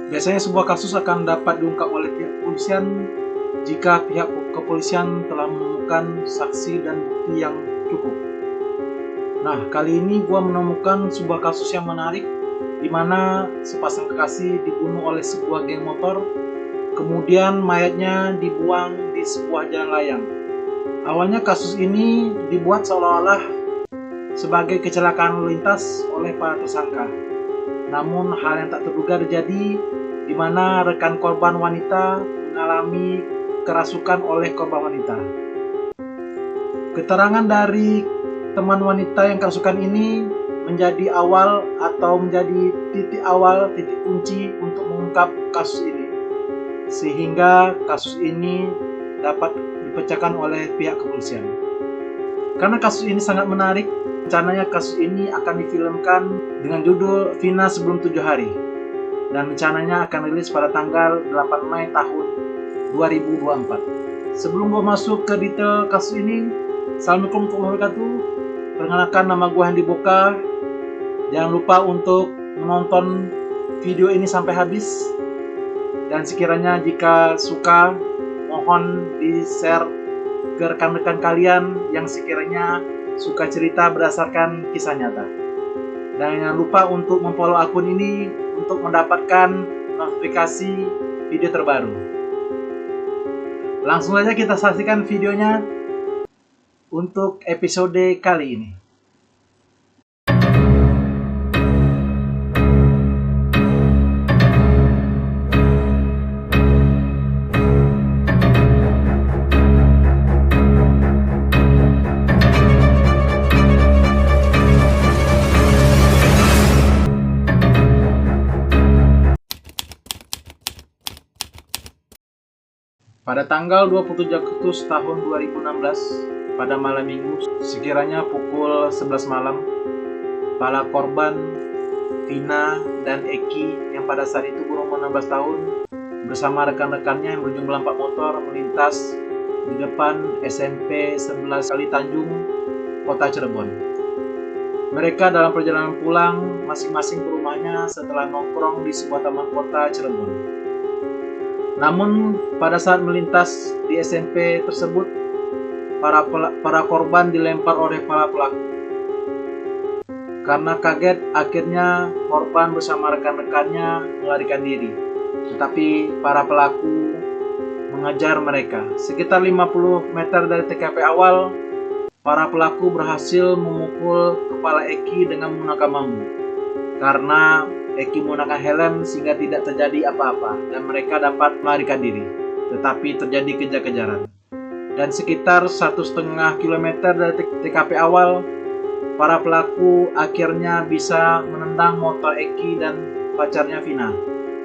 Biasanya sebuah kasus akan dapat diungkap oleh pihak kepolisian jika pihak kepolisian telah menemukan saksi dan bukti yang cukup. Nah, kali ini gua menemukan sebuah kasus yang menarik di mana sepasang kekasih dibunuh oleh sebuah geng motor, kemudian mayatnya dibuang di sebuah jalan layang. Awalnya kasus ini dibuat seolah-olah sebagai kecelakaan lalu lintas oleh para tersangka. Namun hal yang tak terduga terjadi di mana rekan korban wanita mengalami kerasukan oleh korban wanita. Keterangan dari teman wanita yang kerasukan ini menjadi awal atau menjadi titik kunci untuk mengungkap kasus ini, sehingga kasus ini dapat dipecahkan oleh pihak kepolisian. Karena kasus ini sangat menarik, rencananya kasus ini akan difilmkan dengan judul Vina Sebelum 7 Hari, dan rencananya akan rilis pada tanggal 8 Mei tahun 2024. Sebelum gue masuk ke detail kasus ini, Assalamualaikum warahmatullahi wabarakatuh. Perkenalkan, nama gue Handi Boka. Jangan lupa untuk menonton video ini sampai habis, dan sekiranya jika suka, mohon di-share ke rekan-rekan kalian yang sekiranya suka cerita berdasarkan kisah nyata. Dan jangan lupa untuk memfollow akun ini untuk mendapatkan notifikasi video terbaru. Langsung saja kita saksikan videonya untuk episode kali ini. Pada tanggal 27 Agustus tahun 2016, pada malam minggu, sekiranya pukul 11 malam, para korban Vina dan Eki yang pada saat itu berumur 16 tahun bersama rekan-rekannya yang berjumlah 4 motor melintas di depan SMP 11 Kali Tanjung, Kota Cirebon. Mereka dalam perjalanan pulang masing-masing ke rumahnya setelah nongkrong di sebuah taman kota Cirebon. Namun pada saat melintas di SMP tersebut, para korban dilempar oleh para pelaku. Karena kaget, akhirnya korban bersama rekan-rekannya melarikan diri. Tetapi para pelaku mengejar mereka. Sekitar 50 meter dari TKP awal, para pelaku berhasil memukul kepala Eki dengan menggunakan bambu. Karena Eki menggunakan helm sehingga tidak terjadi apa-apa dan mereka dapat melarikan diri. Tetapi terjadi kejar-kejaran. Dan sekitar 1,5 km dari TKP awal, para pelaku akhirnya bisa menendang motor Eki dan pacarnya Vina.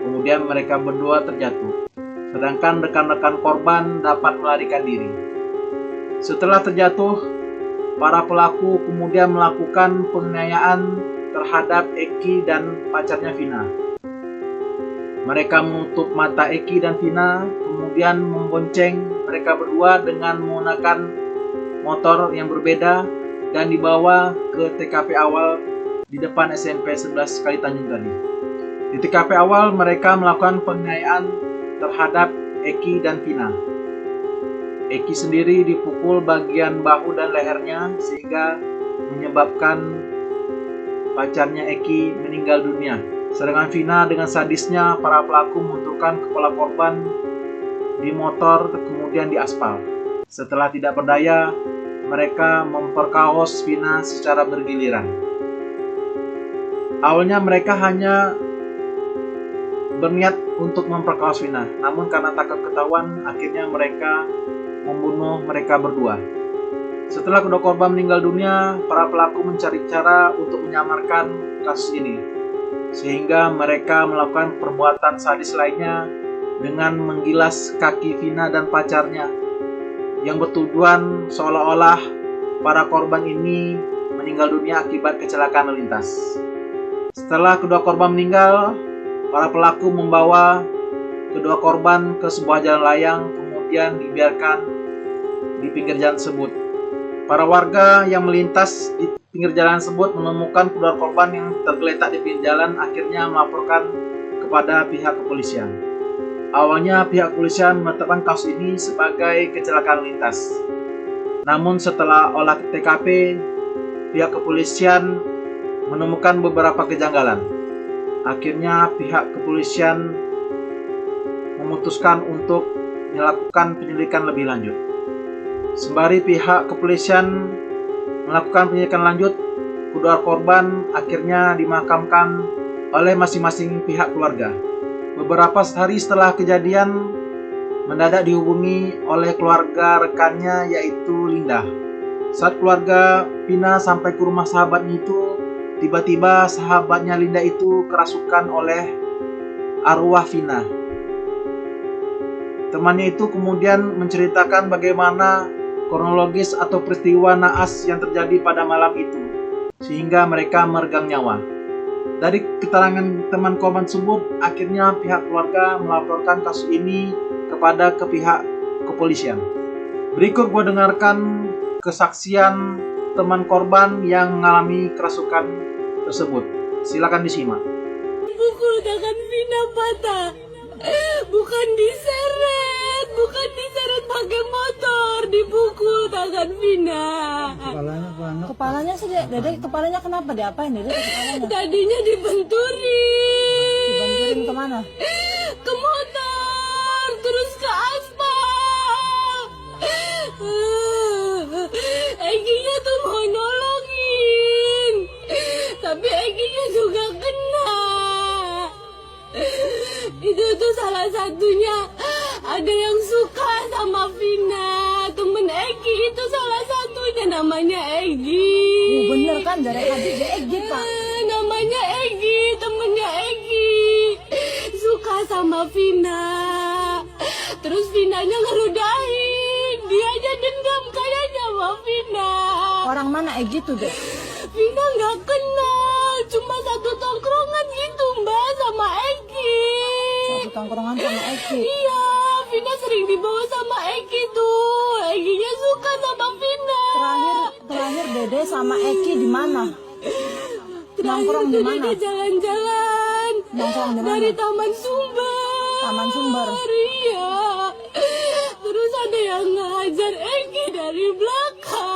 Kemudian mereka berdua terjatuh. Sedangkan rekan-rekan korban dapat melarikan diri. Setelah terjatuh, para pelaku kemudian melakukan penganiayaan terhadap Eki dan pacarnya Vina. Mereka menutup mata Eki dan Vina, kemudian membonceng mereka berdua dengan menggunakan motor yang berbeda dan dibawa ke TKP awal di depan SMP 11 Kali Tanjung tadi. Di TKP awal mereka melakukan penganiayaan terhadap Eki dan Vina. Eki sendiri dipukul bagian bahu dan lehernya sehingga menyebabkan pacarnya Eki meninggal dunia. Sedangkan Vina dengan sadisnya para pelaku menunturkan kepala korban di motor kemudian di aspal. Setelah tidak berdaya, mereka memperkaos Vina secara bergiliran. Awalnya mereka hanya berniat untuk memperkaos Vina, namun karena takut ketahuan, akhirnya mereka membunuh mereka berdua. Setelah kedua korban meninggal dunia, para pelaku mencari cara untuk menyamarkan kasus ini, sehingga mereka melakukan perbuatan sadis lainnya dengan menggilas kaki Vina dan pacarnya, yang bertujuan seolah-olah para korban ini meninggal dunia akibat kecelakaan lalu lintas. Setelah kedua korban meninggal, para pelaku membawa kedua korban ke sebuah jalan layang, kemudian dibiarkan di pinggir jalan tersebut. Para warga yang melintas di pinggir jalan tersebut menemukan kedua korban yang tergeletak di pinggir jalan, akhirnya melaporkan kepada pihak kepolisian. Awalnya pihak kepolisian menetapkan kasus ini sebagai kecelakaan lintas. Namun setelah olah TKP, pihak kepolisian menemukan beberapa kejanggalan. Akhirnya pihak kepolisian memutuskan untuk melakukan penyelidikan lebih lanjut. Sembari pihak kepolisian melakukan penyelidikan lanjut, kedua korban akhirnya dimakamkan oleh masing-masing pihak keluarga. Beberapa hari setelah kejadian, mendadak dihubungi oleh keluarga rekannya yaitu Linda. Saat keluarga Vina sampai ke rumah sahabatnya itu, tiba-tiba sahabatnya Linda itu kerasukan oleh arwah Vina. Temannya itu kemudian menceritakan bagaimana kronologis atau peristiwa naas yang terjadi pada malam itu, sehingga mereka meregang nyawa. Dari keterangan teman korban tersebut, akhirnya pihak keluarga melaporkan kasus ini kepada pihak kepolisian. Berikut gue dengarkan kesaksian teman korban yang mengalami kerasukan tersebut. Silakan disimak. Pukul tangan Vina patah. Bukan diseret pakai motor, dipukul tangan Vina. Kepalanya sih, Dede, kepalanya kenapa? Diapain, Dede, kepalanya? Tadinya dibenturin. Dibanturin kemana? Ke motor, terus ke aspal. Eginya tuh mau nolongin, tapi Eginya juga kena. Itu tuh salah satunya ada yang suka sama Vina, temen Egi itu salah satunya, namanya Egi. Bener kan, dari tadi dia Egi, Pak. Namanya Egi, temennya Egi, suka sama Vina. Terus Vinanya ngeludahin, dia aja dendam kayaknya sama Vina. Orang mana Egi tuh, Dek? Vina nggak kenal, cuma satu tongkrongan gitu Mbak sama Egi. Satu tongkrongan sama Egi. Iya, Vina sering dibawa sama Egi tuh. Eginya suka sama Vina. Terakhir Dede sama Egi di mana? Nongkrong di mana? Terakhir jalan-jalan. Nongkrong di mana? Dari Taman Sumber. Taman Sumber. Iya. Terus ada yang ngajar Egi dari belakang.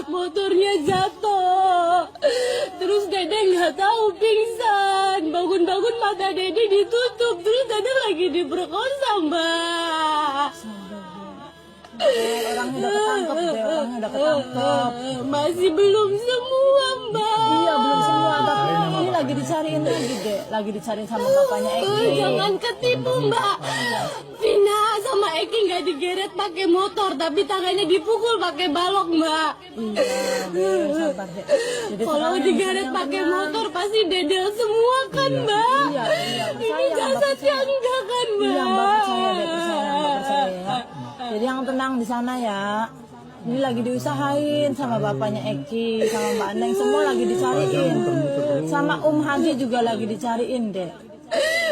Motornya jatuh. Terus Dede nggak tahu pingsan. Bangun-bangun mata Dede ditutup. Terus Dede lagi diperkosa, Mbak. Orangnya udah ketangkep, Dek. Orangnya udah ketangkep. Masih belum semua, Mbak. Iya, belum semua. Tapi ini lagi dicariin lagi, Dek. Lagi dicariin sama bapaknya Egi. Jangan ketipu, Mbak. Vina sama Egi nggak digeret pakai motor, tapi tangannya dipukul pakai balok, Mbak. Iya, Dek. Sabar, Dek. Jadi Kalau sekarang digeret yang pakai tenang. motor pasti dedel semua kan, Mbak. Iya. Ini Percaya, Mbak, jasadnya percaya. enggak kan, Mbak? Iya, Mbak percaya, Dek. Percaya, Mbak percaya ya. Jadi yang tenang di sana ya. Ini lagi diusahain sama bapaknya Eki, sama Mbak Neng, semua lagi dicariin. Sama Haji juga lagi dicariin, Dek.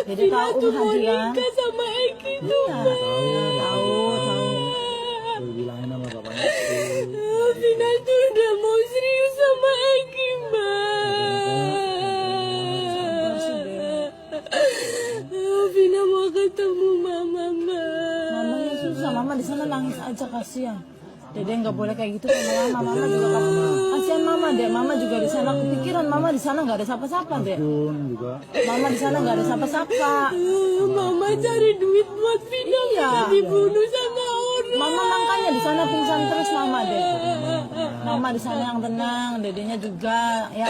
Jadi Vina tahu tuh mau Haji kan? nikah sama Egi tuh, Iya, Mbak. tahu. Bilangin sama bapaknya. Vina tuh udah mau serius sama Egi, Sabar sih, Dek. Mbak. Vina mau ketemu Mama, Mbak. Mamanya susah, Mama di sana nangis aja, kasihan. Dede nggak boleh kayak gitu sama Mama juga kasihan Mama, Dek. Mama juga di sana kepikiran, Mama di sana nggak ada siapa-siapa, Dek. Pun juga. Mama di sana nggak ada siapa-siapa. Mama cari duit buat Vina, Iya. Vina dibunuh sama orang. Mama makanya di sana pingsan terus, Mama, Dek. Mama di sana yang tenang, Dedenya juga ya.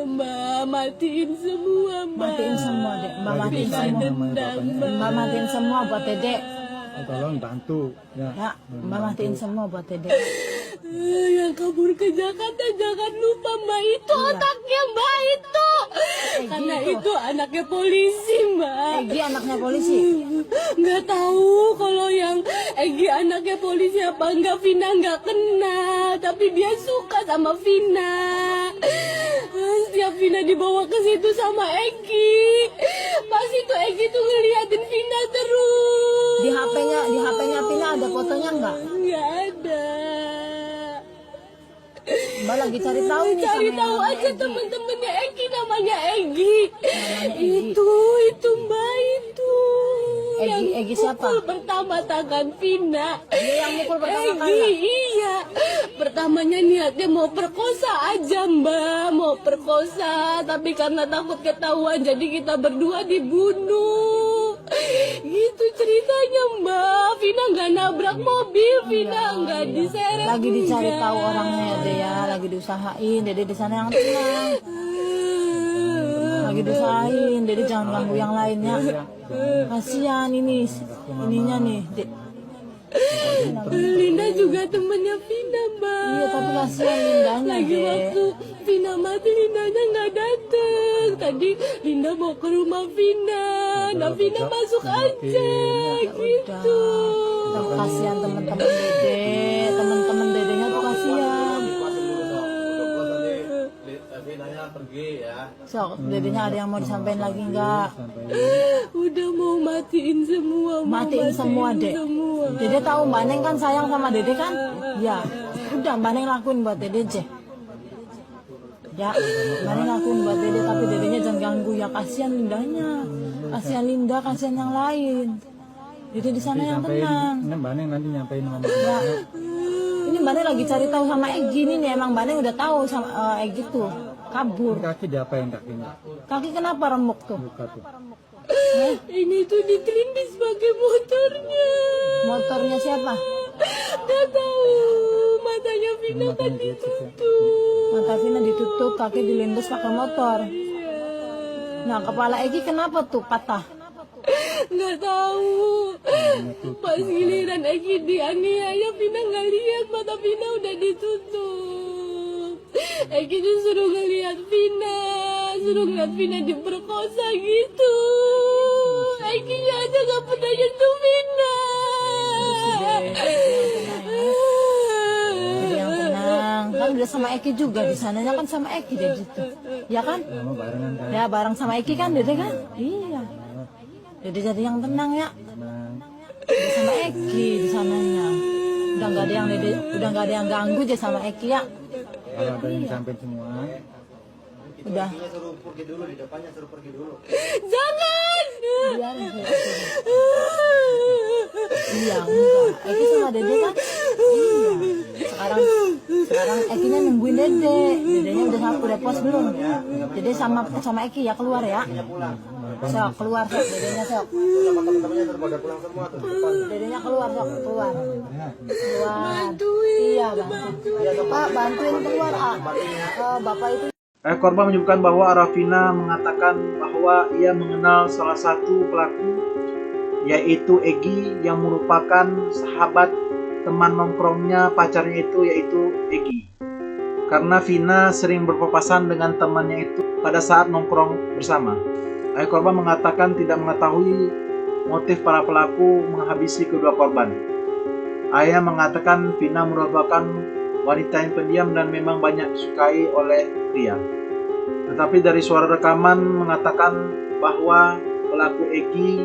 Mbak, matiin semua, Mbak. Matiin semua, Dek. Mbak matiin Vina semua. dendam, Mbak. Mbak matiin semua buat Dede. Tolong bantu ya. Ya, Mbak matiin semua buat Dede. Yang kabur ke Jakarta jangan lupa Mbak, itu otaknya Mbak itu. Karena itu anaknya polisi, Mbak. Egi anaknya polisi. Nggak tahu kalau yang Egi anaknya polisi apa enggak. Vina nggak kenal, tapi dia suka sama Vina. Setiap Vina dibawa ke situ sama Egi, pas itu Egi tuh ngeliatin Vina terus. Di HP-nya Vina ada fotonya nggak? Nggak ada. Mbak lagi cari tahu nih Cari sama tahu yang aja Egi. temen-temennya Egi, namanya Egi. Egi. Itu Mbak itu. Egi siapa? Pukul pertama tangan Vina. Dia yang mukul pertama Egi, kali. iya. Pertamanya niatnya mau perkosa aja Mbak, mau perkosa. Tapi karena takut ketahuan jadi kita berdua dibunuh. Gitu ceritanya Mbak. Vina nggak nabrak mobil, Vina nggak diseret. Lagi dicari enggak. tahu orangnya ya Dede ya, lagi diusahain. Dede di sana yang tenang. Lagi diusahain, Dede jangan ganggu yang lainnya. Kasihan ininya nih, Dek. Linda juga temennya Vina Mbak. Iya, tapi kasihan Lindanya, Lagi Dek. waktu Vina mati, Lindanya nggak dateng. Tadi Linda mau ke rumah Vina. Nah Vina masuk aja gitu. Tapi kasihan teman-teman Dede, teman-teman Dedenya tuh kasihan. So, Dedenya ada yang mau disampaikan lagi nggak? Udah mau matiin semua, mau Matiin semua, Dek. semua. Dede tahu Mbak Neng kan sayang sama Dede kan? Ya, udah Mbak Neng lakuin buat Dede aja. Ya, Mbak Neng lakuin buat Dede, tapi Dedenya jangan ganggu ya, kasihan Lindanya. Kasihan Linda, kasihan yang lain. Dede di sana yang tenang. Ini Mbak Neng nanti nyampein sama Ya. Ini Mbak Neng lagi cari tahu sama Egi nih, emang Mbak Neng udah tahu sama Egi tuh kabur. kaki diapain kakinya? Kaki kenapa remuk tuh? Luka tuh. Ini tuh ditelindis pakai motornya. Motornya siapa? Gak tahu, matanya Vina kan ditutup. Mata Vina ditutup, kaki dilindus pakai motor. Nah, kepala Egi kenapa tuh patah? Nggak tahu. Pas giliran Egi dianiaya, Vina nggak lihat, mata Vina udah ditutup. Egi tuh suruh ngeliat Vina, suruh ngeliat Vina diperkosa gitu. Egi aja nggak pernah nyentuh Vina. Jadi yang tenang, kan udah sama Eki juga di sananya kan sama Eki deh gitu, ya kan? Sama barengan kan? Ya bareng sama Eki kan, Dede kan? Iya. Jadi yang tenang ya. Tenang. Udah sama Eki di sananya. Udah nggak ada yang Dede, udah nggak ada yang ganggu aja sama Eki ya. Kalau ada yang sampein semua, Udah. Jangan. Biarin sih. Iya enggak. Eki sama Dede kan? Iya. Sekarang Ekinya nungguin Dede. Dedenya udah pos belum? Dede sama Eki ya keluar ya. Sok keluar sok Dedenya sok. Dedenya keluar sok keluar. Keluar. Iya bantu. Pak bantuin keluar ah. Bapak itu. Korban menyebutkan bahwa Arafina mengatakan bahwa ia mengenal salah satu pelaku, yaitu Egi, yang merupakan sahabat teman nongkrongnya pacarnya itu, yaitu Egi. Karena Vina sering berpapasan dengan temannya itu pada saat nongkrong bersama. Ayah korban mengatakan tidak mengetahui motif para pelaku menghabisi kedua korban. Ayah mengatakan Vina merupakan wanita yang pendiam dan memang banyak disukai oleh pria. Tetapi dari suara rekaman mengatakan bahwa pelaku Egi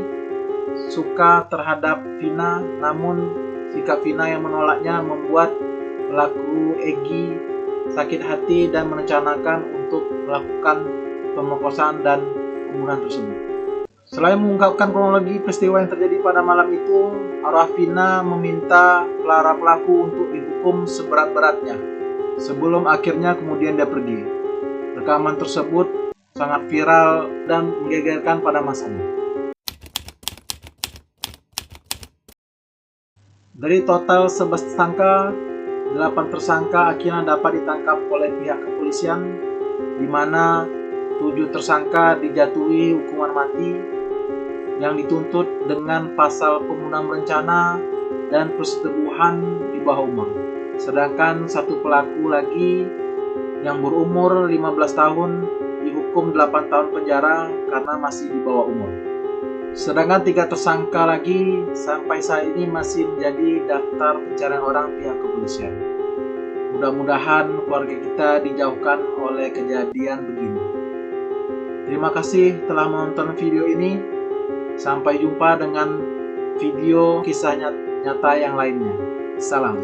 suka terhadap Vina, namun sikap Vina yang menolaknya membuat pelaku Egi sakit hati dan merencanakan untuk melakukan pemerkosaan dan pembunuhan tersebut. Selain mengungkapkan kronologi peristiwa yang terjadi pada malam itu, Arafina meminta para pelaku untuk dihukum seberat-beratnya sebelum akhirnya kemudian dia pergi. Rekaman tersebut sangat viral dan menggegerkan pada masanya. Dari total 11 tersangka, 8 tersangka akhirnya dapat ditangkap oleh pihak kepolisian, di mana 7 tersangka dijatuhi hukuman mati yang dituntut dengan pasal pembunuhan berencana dan persetubuhan di bawah umur. Sedangkan satu pelaku lagi yang berumur 15 tahun dihukum 8 tahun penjara karena masih di bawah umur. Sedangkan 3 tersangka lagi sampai saat ini masih menjadi daftar pencarian orang pihak kepolisian. Mudah-mudahan keluarga kita dijauhkan oleh kejadian begini. Terima kasih telah menonton video ini. Sampai jumpa dengan video kisah nyata yang lainnya. Salam.